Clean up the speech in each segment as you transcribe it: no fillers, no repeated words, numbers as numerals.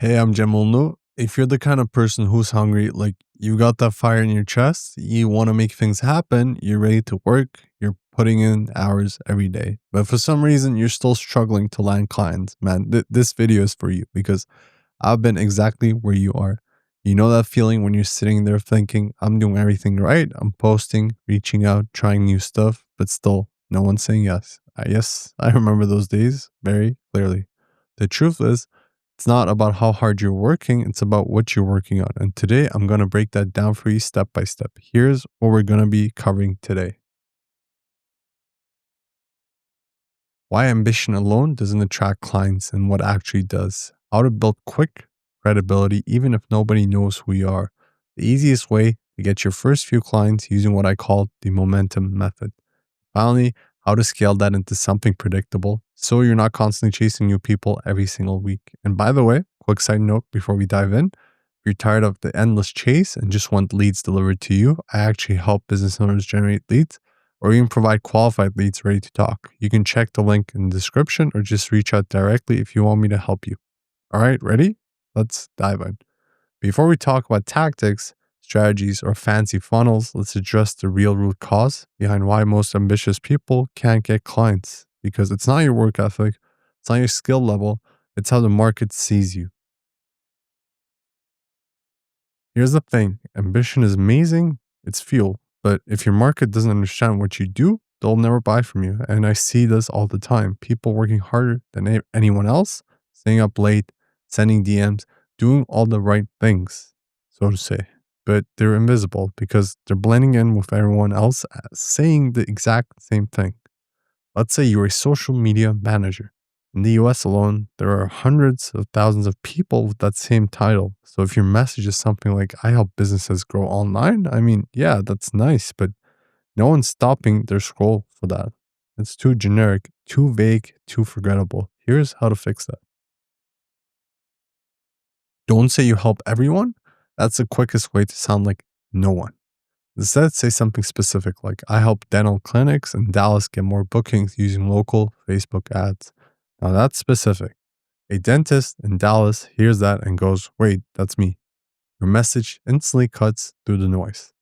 Hey, I'm Jamulnu. If you're the kind of person who's hungry, like you got that fire in your chest, you want to make things happen, you're ready to work, you're putting in hours every day. But for some reason, you're still struggling to land clients, man, this video is for you because I've been exactly where you are. You know that feeling when you're sitting there thinking, I'm doing everything right, I'm posting, reaching out, trying new stuff, but still no one's saying yes. Yes, I remember those days very clearly. The truth is, it's not about how hard you're working, it's about what you're working on. And today I'm going to break that down for you step by step. Here's what we're going to be covering today: why ambition alone doesn't attract clients and what actually does, how to build quick credibility even if nobody knows who you are, the easiest way to get your first few clients using what I call the momentum method. Finally, how to scale that into something predictable so you're not constantly chasing new people every single week. And by the way, quick side note before we dive in: if you're tired of the endless chase and just want leads delivered to you, I actually help business owners generate leads or even provide qualified leads ready to talk. You can check the link in the description or just reach out directly if you want me to help you. All right, ready? Let's dive in. Before we talk about tactics, strategies, or fancy funnels, let's address the real root cause behind why most ambitious people can't get clients. Because it's not your work ethic, it's not your skill level, it's how the market sees you. Here's the thing: ambition is amazing, it's fuel. But if your market doesn't understand what you do, they'll never buy from you. And I see this all the time: people working harder than anyone else, staying up late, sending DMs, doing all the right things, so to say. But they're invisible because they're blending in with everyone else, saying the exact same thing. Let's say you're a social media manager. In the US alone, there are hundreds of thousands of people with that same title. So if your message is something like, I help businesses grow online, I mean, yeah, that's nice, but no one's stopping their scroll for that. It's too generic, too vague, too forgettable. Here's how to fix that: don't say you help everyone. That's the quickest way to sound like no one. Instead, say something specific like, I help dental clinics in Dallas get more bookings using local Facebook ads. Now that's specific. A dentist in Dallas hears that and goes, wait, that's me. Your message instantly cuts through the noise.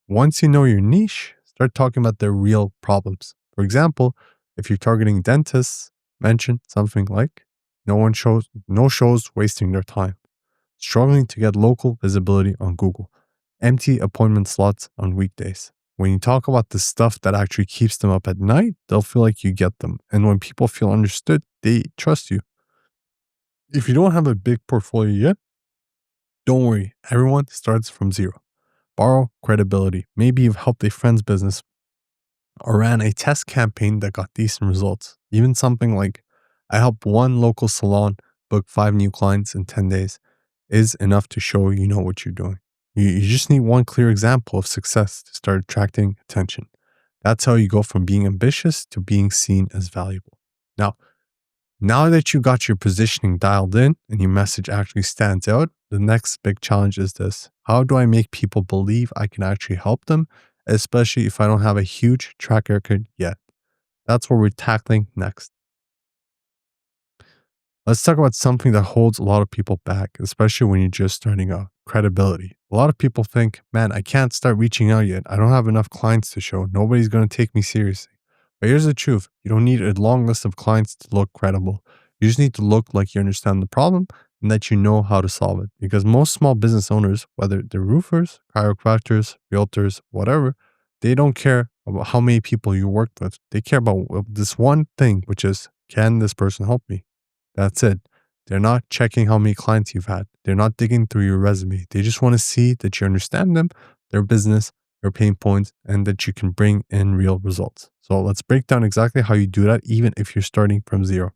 Once you know your niche, start talking about their real problems. For example, if you're targeting dentists, mention something like, no shows wasting their time, struggling to get local visibility on Google, empty appointment slots on weekdays. When you talk about the stuff that actually keeps them up at night, they'll feel like you get them. And when people feel understood, they trust you. If you don't have a big portfolio yet, don't worry. Everyone starts from zero. Borrow credibility. Maybe you've helped a friend's business or ran a test campaign that got decent results. Even something like, I helped one local salon book 5 new clients in 10 days is enough to show you know what you're doing. You just need one clear example of success to start attracting attention. That's how you go from being ambitious to being seen as valuable. Now that you got your positioning dialed in and your message actually stands out, the next big challenge is this: how do I make people believe I can actually help them, especially if I don't have a huge track record yet? That's what we're tackling next. Let's talk about something that holds a lot of people back, especially when you're just starting out: credibility. A lot of people think, man, I can't start reaching out yet. I don't have enough clients to show. Nobody's going to take me seriously. But here's the truth: you don't need a long list of clients to look credible. You just need to look like you understand the problem and that you know how to solve it. Because most small business owners, whether they're roofers, chiropractors, realtors, whatever, they don't care about how many people you worked with. They care about this one thing, which is, can this person help me? That's it. They're not checking how many clients you've had. They're not digging through your resume. They just want to see that you understand them, their business, their pain points, and that you can bring in real results. So let's break down exactly how you do that, even if you're starting from zero.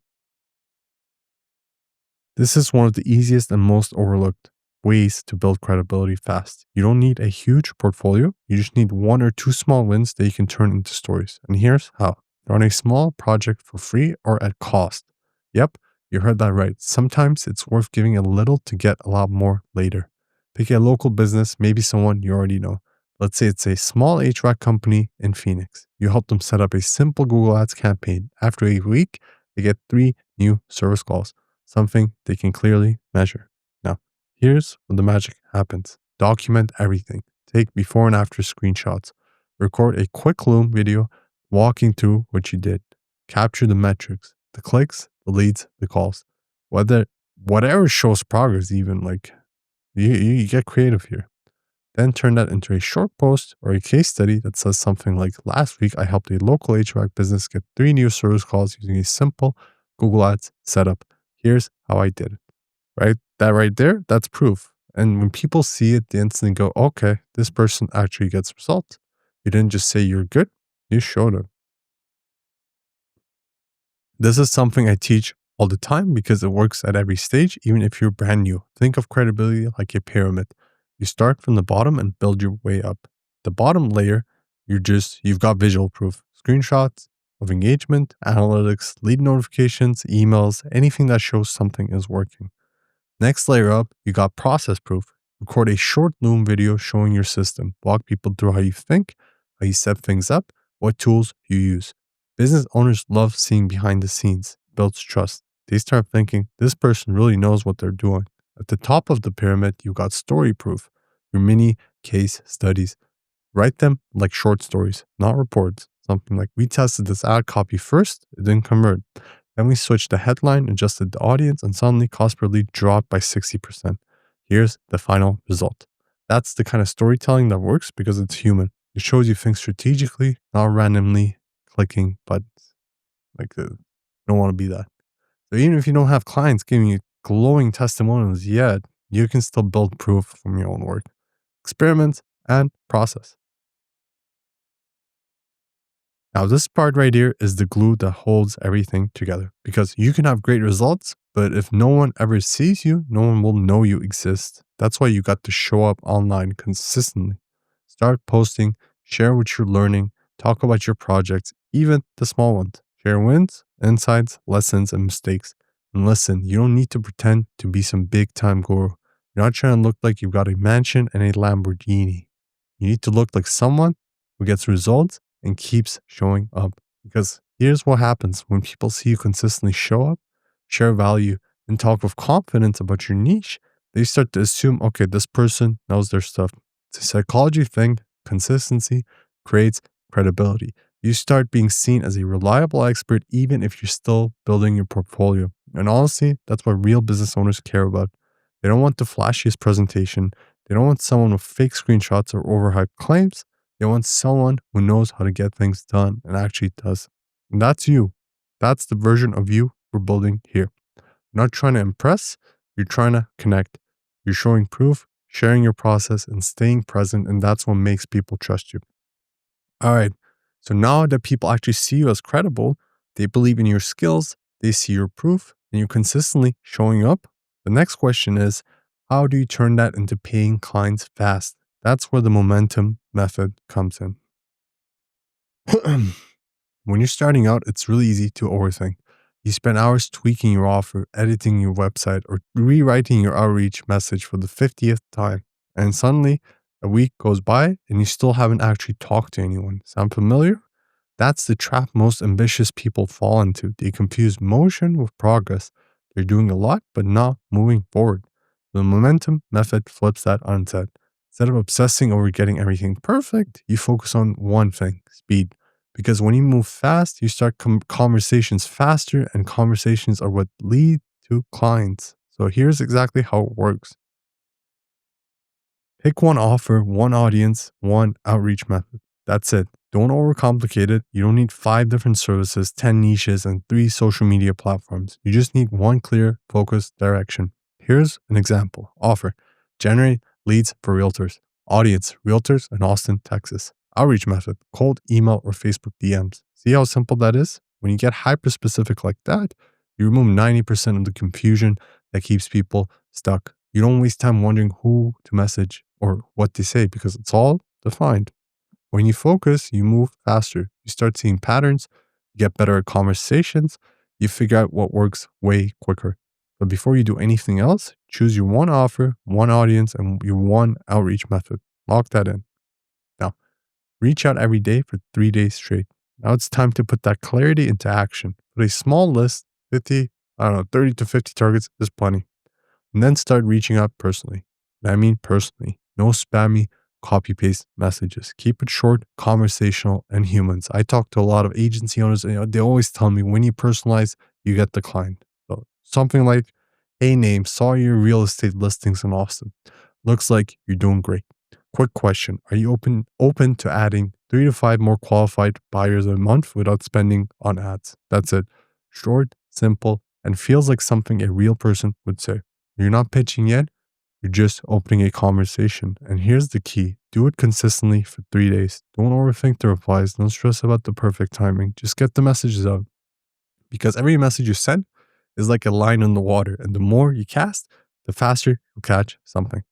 This is one of the easiest and most overlooked ways to build credibility fast. You don't need a huge portfolio. You just need 1 or 2 small wins that you can turn into stories. And here's how: run a small project for free or at cost. Yep, you heard that right. Sometimes it's worth giving a little to get a lot more later. Pick a local business, maybe someone you already know. Let's say it's a small HVAC company in Phoenix. You help them set up a simple Google Ads campaign. After a week, they get 3 new service calls, something they can clearly measure. Here's where the magic happens. Document everything. Take before and after screenshots. Record a quick Loom video walking through what you did. Capture the metrics, the clicks, the leads, the calls. Whatever shows progress, even like you get creative here. Then turn that into a short post or a case study that says something like, last week I helped a local HVAC business get 3 new service calls using a simple Google Ads setup. Here's how I did it. Right? That right there, that's proof. And when people see it, they instantly go, okay, this person actually gets results. You didn't just say you're good, you showed it. This is something I teach all the time because it works at every stage, even if you're brand new. Think of credibility like a pyramid. You start from the bottom and build your way up. The bottom layer, you've got visual proof, screenshots of engagement, analytics, lead notifications, emails, anything that shows something is working. Next layer up, you got process proof. Record a short Loom video showing your system. Walk people through how you think, how you set things up, what tools you use. Business owners love seeing behind the scenes. Builds trust. They start thinking, this person really knows what they're doing. At the top of the pyramid, you got story proof. Your mini case studies. Write them like short stories, not reports. Something like, we tested this ad copy first, it didn't convert. Then we switched the headline, adjusted the audience, and suddenly cost per lead dropped by 60%. Here's the final result. That's the kind of storytelling that works because it's human. It shows you think strategically, not randomly clicking buttons. You don't want to be that. So even if you don't have clients giving you glowing testimonials yet, you can still build proof from your own work. Experiment and process. Now, this part right here is the glue that holds everything together because you can have great results, but if no one ever sees you, no one will know you exist. That's why you got to show up online consistently. Start posting, share what you're learning, talk about your projects, even the small ones. Share wins, insights, lessons, and mistakes. And listen, you don't need to pretend to be some big time guru. You're not trying to look like you've got a mansion and a Lamborghini. You need to look like someone who gets results and keeps showing up. Because here's what happens when people see you consistently show up, share value, and talk with confidence about your niche. They start to assume, okay, this person knows their stuff. It's a psychology thing. Consistency creates credibility. You start being seen as a reliable expert, even if you're still building your portfolio. And honestly, that's what real business owners care about. They don't want the flashiest presentation. They don't want someone with fake screenshots or overhyped claims. They want someone who knows how to get things done and actually does. And that's you. That's the version of you we're building here. You're not trying to impress, you're trying to connect. You're showing proof, sharing your process, and staying present. And that's what makes people trust you. All right. So now that people actually see you as credible, they believe in your skills, they see your proof, and you're consistently showing up. The next question is, how do you turn that into paying clients fast? That's where the momentum method comes in. When you're starting out, it's really easy to overthink. You spend hours tweaking your offer, editing your website, or rewriting your outreach message for the 50th time. And suddenly, a week goes by and you still haven't actually talked to anyone. Sound familiar? That's the trap most ambitious people fall into. They confuse motion with progress. They're doing a lot, but not moving forward. The momentum method flips that on its head. Instead of obsessing over getting everything perfect, you focus on one thing, speed. Because when you move fast, you start conversations faster, and conversations are what lead to clients. So here's exactly how it works. Pick one offer, one audience, one outreach method. That's it. Don't overcomplicate it. You don't need 5 different services, 10 niches, and 3 social media platforms. You just need one clear, focused direction. Here's an example. Offer: generate leads for realtors. Audience: realtors in Austin, Texas. Outreach method: cold email or Facebook DMs. See how simple that is? When you get hyper specific like that, you remove 90% of the confusion that keeps people stuck. You don't waste time wondering who to message or what to say because it's all defined. When you focus, you move faster. You start seeing patterns, you get better at conversations, you figure out what works way quicker. But before you do anything else, choose your one offer, one audience, and your one outreach method. Lock that in. Now, reach out every day for 3 days straight. Now it's time to put that clarity into action. Put a small list, 30 to 50 targets is plenty. And then start reaching out personally. And I mean personally. No spammy copy paste messages. Keep it short, conversational, and humans. I talk to a lot of agency owners, and they always tell me when you personalize, you get the client. So something like, hey name, saw your real estate listings in Austin. Looks like you're doing great. Quick question. Are you open to adding 3 to 5 more qualified buyers a month without spending on ads? That's it. Short, simple, and feels like something a real person would say. You're not pitching yet. You're just opening a conversation. And here's the key. Do it consistently for 3 days. Don't overthink the replies. Don't stress about the perfect timing. Just get the messages out. Because every message you send is like a line in the water. And the more you cast, the faster you'll catch something.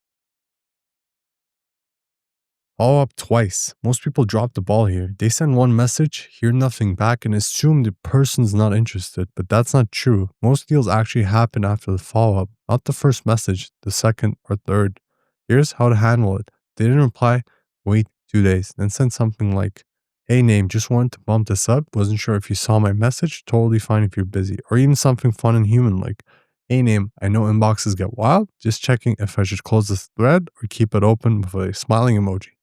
Follow up twice. Most people drop the ball here. They send one message, hear nothing back, and assume the person's not interested. But that's not true. Most deals actually happen after the follow up, not the first message, the second or third. Here's how to handle it. They didn't reply, wait 2 days, then send something like, hey name, just wanted to bump this up. Wasn't sure if you saw my message. Totally fine if you're busy. Or even something fun and human like, hey name, I know inboxes get wild. Just checking if I should close this thread or keep it open with a smiling emoji.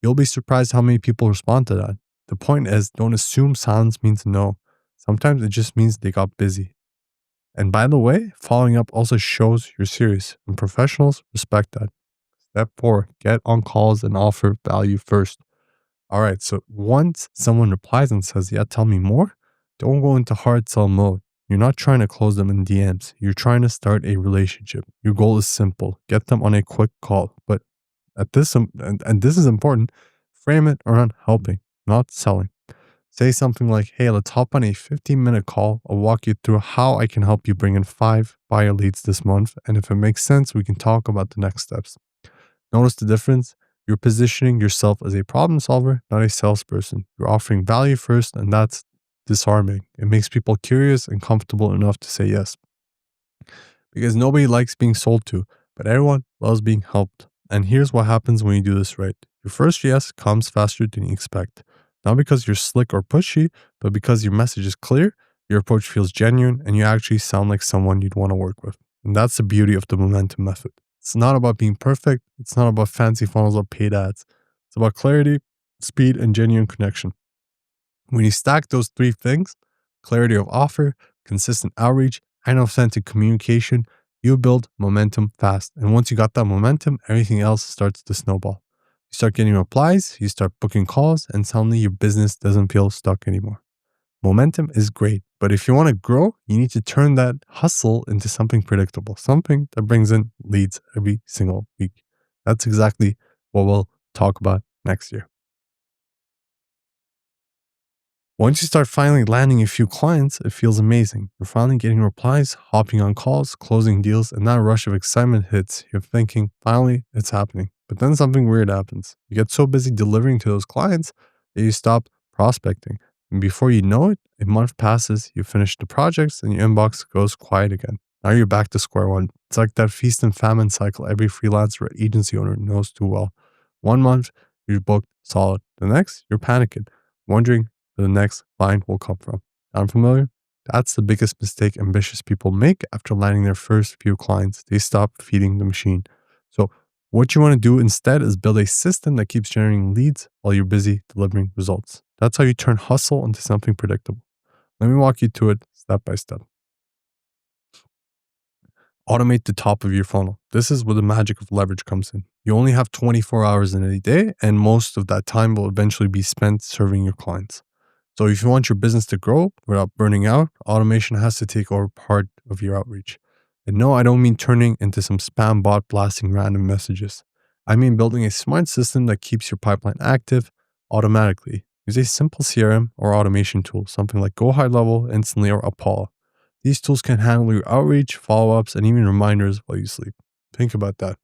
You'll be surprised how many people respond to that. The point is, don't assume silence means no. Sometimes it just means they got busy. And by the way, following up also shows you're serious, and professionals respect that. Step 4, get on calls and offer value first. All right, so once someone replies and says, yeah, tell me more, don't go into hard sell mode. You're not trying to close them in DMs. You're trying to start a relationship. Your goal is simple. Get them on a quick call, but at this, and this is important, frame it around helping, not selling. Say something like, hey, let's hop on a 15-minute call. I'll walk you through how I can help you bring in 5 buyer leads this month. And if it makes sense, we can talk about the next steps. Notice the difference? You're positioning yourself as a problem solver, not a salesperson. You're offering value first, and that's disarming. It makes people curious and comfortable enough to say yes. Because nobody likes being sold to, but everyone loves being helped. And here's what happens when you do this right. Your first yes comes faster than you expect. Not because you're slick or pushy, but because your message is clear, your approach feels genuine, and you actually sound like someone you'd want to work with. And that's the beauty of the momentum method. It's not about being perfect. It's not about fancy funnels or paid ads. It's about clarity, speed, and genuine connection. When you stack those 3 things, clarity of offer, consistent outreach, and authentic communication, you build momentum fast. And once you got that momentum, everything else starts to snowball. You start getting replies, you start booking calls, and suddenly your business doesn't feel stuck anymore. Momentum is great, but if you want to grow, you need to turn that hustle into something predictable, something that brings in leads every single week. That's exactly what we'll talk about next year. Once you start finally landing a few clients, it feels amazing. You're finally getting replies, hopping on calls, closing deals, and that rush of excitement hits. You're thinking, finally, it's happening. But then something weird happens. You get so busy delivering to those clients that you stop prospecting. And before you know it, a month passes, you finish the projects, and your inbox goes quiet again. Now you're back to square one. It's like that feast and famine cycle every freelancer or agency owner knows too well. 1 month, you're booked solid. The next, you're panicking, wondering the next client will come from. Unfamiliar? That's the biggest mistake ambitious people make after landing their first few clients. They stop feeding the machine. So what you want to do instead is build a system that keeps generating leads while you're busy delivering results. That's how you turn hustle into something predictable. Let me walk you through it step by step. Automate the top of your funnel. This is where the magic of leverage comes in. You only have 24 hours in a day, and most of that time will eventually be spent serving your clients. So if you want your business to grow without burning out, automation has to take over part of your outreach. And no, I don't mean turning into some spam bot blasting random messages. I mean building a smart system that keeps your pipeline active automatically. Use a simple CRM or automation tool, something like Go High Level, Instantly, or Apollo. These tools can handle your outreach, follow-ups, and even reminders while you sleep. Think about that.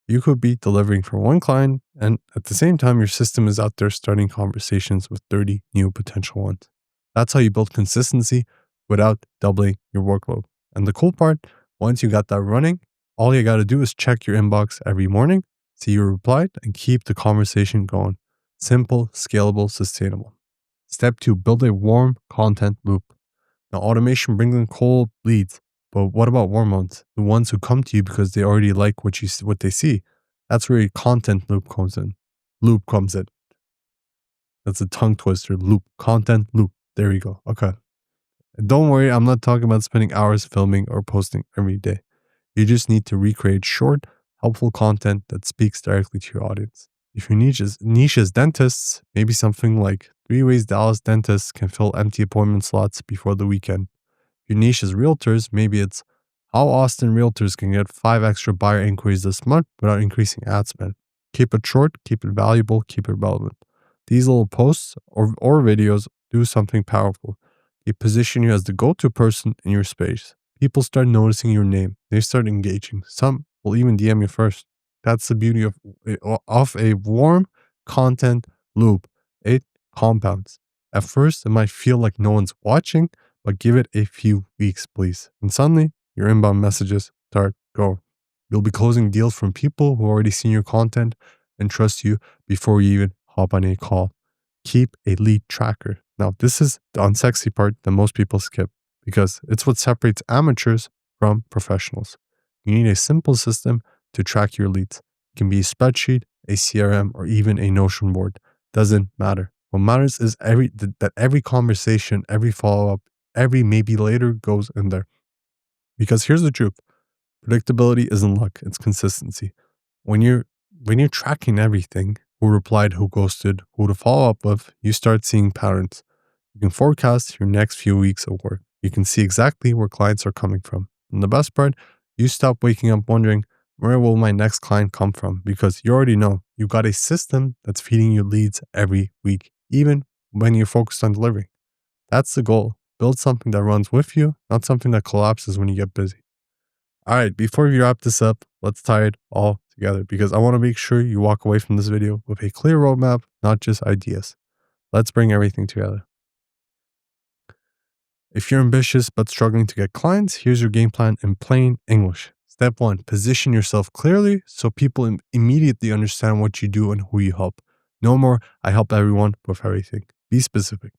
You could be delivering for one client, and at the same time, your system is out there starting conversations with 30 new potential ones. That's how you build consistency without doubling your workload. And the cool part, once you got that running, all you got to do is check your inbox every morning, see your replied, and keep the conversation going. Simple, scalable, sustainable. Step 2, build a warm content loop. Now, automation brings in cold leads, But what about warm ones? The ones who come to you because they already like what they see. That's where your content loop comes in. Loop comes in. That's a tongue twister. Loop. Content loop. There you go. Okay. And don't worry, I'm not talking about spending hours filming or posting every day. You just need to recreate short, helpful content that speaks directly to your audience. If your niche is dentists, maybe something like 3 ways Dallas dentists can fill empty appointment slots before the weekend. If your niche is realtors, maybe it's how Austin realtors can get 5 extra buyer inquiries this month without increasing ad spend. Keep it short, keep it valuable, keep it relevant. These little posts or videos do something powerful. They position you as the go-to person in your space. People start noticing your name. They start engaging. Some will even DM you first. That's the beauty of a warm content loop. It compounds. At first, it might feel like no one's watching, but give it a few weeks, please. And suddenly, your inbound messages start going. You'll be closing deals from people who already seen your content and trust you before you even hop on a call. Keep a lead tracker. Now, this is the unsexy part that most people skip because it's what separates amateurs from professionals. You need a simple system to track your leads. It can be a spreadsheet, a CRM, or even a Notion board. Doesn't matter. What matters is that every conversation, every follow-up, every maybe later goes in there. Because here's the truth. Predictability isn't luck, it's consistency. When you're tracking everything, who replied, who ghosted, who to follow up with, you start seeing patterns. You can forecast your next few weeks of work. You can see exactly where clients are coming from. And the best part, you stop waking up wondering, where will my next client come from? Because you already know you got a system that's feeding you leads every week, even when you're focused on delivering. That's the goal. Build something that runs with you, not something that collapses when you get busy. All right, before we wrap this up, let's tie it all together because I want to make sure you walk away from this video with a clear roadmap, not just ideas. Let's bring everything together. If you're ambitious but struggling to get clients, here's your game plan in plain English. Step 1, position yourself clearly so people immediately understand what you do and who you help. No more, I help everyone with everything. Be specific.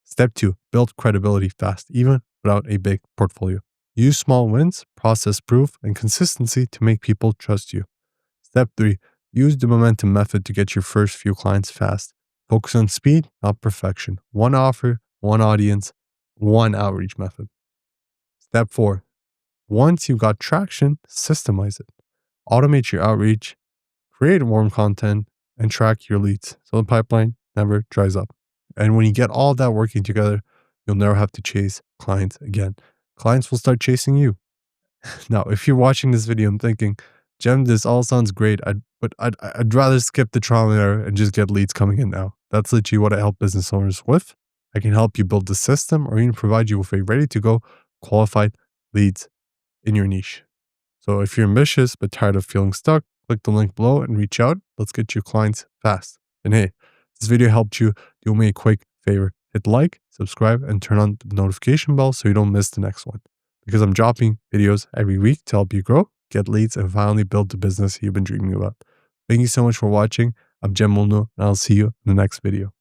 Step 2, build credibility fast, even without a big portfolio. Use small wins, process proof, and consistency to make people trust you. Step 3, use the momentum method to get your first few clients fast. Focus on speed, not perfection. One offer, one audience, one outreach method. Step 4, once you got traction, systemize it. Automate your outreach, create warm content, and track your leads so the pipeline never dries up. And when you get all that working together, you'll never have to chase clients again. Clients will start chasing you. Now, if you're watching this video and thinking, Jem, this all sounds great, but I'd rather skip the trial and error and just get leads coming in now. That's literally what I help business owners with. I can help you build the system or even provide you with a ready-to-go qualified leads in your niche. So if you're ambitious but tired of feeling stuck, click the link below and reach out. Let's get you clients fast. And hey, this video helped you, do me a quick favor. Hit like, subscribe, and turn on the notification bell so you don't miss the next one. Because I'm dropping videos every week to help you grow, get leads, and finally build the business you've been dreaming about. Thank you so much for watching. I'm Jem Molyneux, and I'll see you in the next video.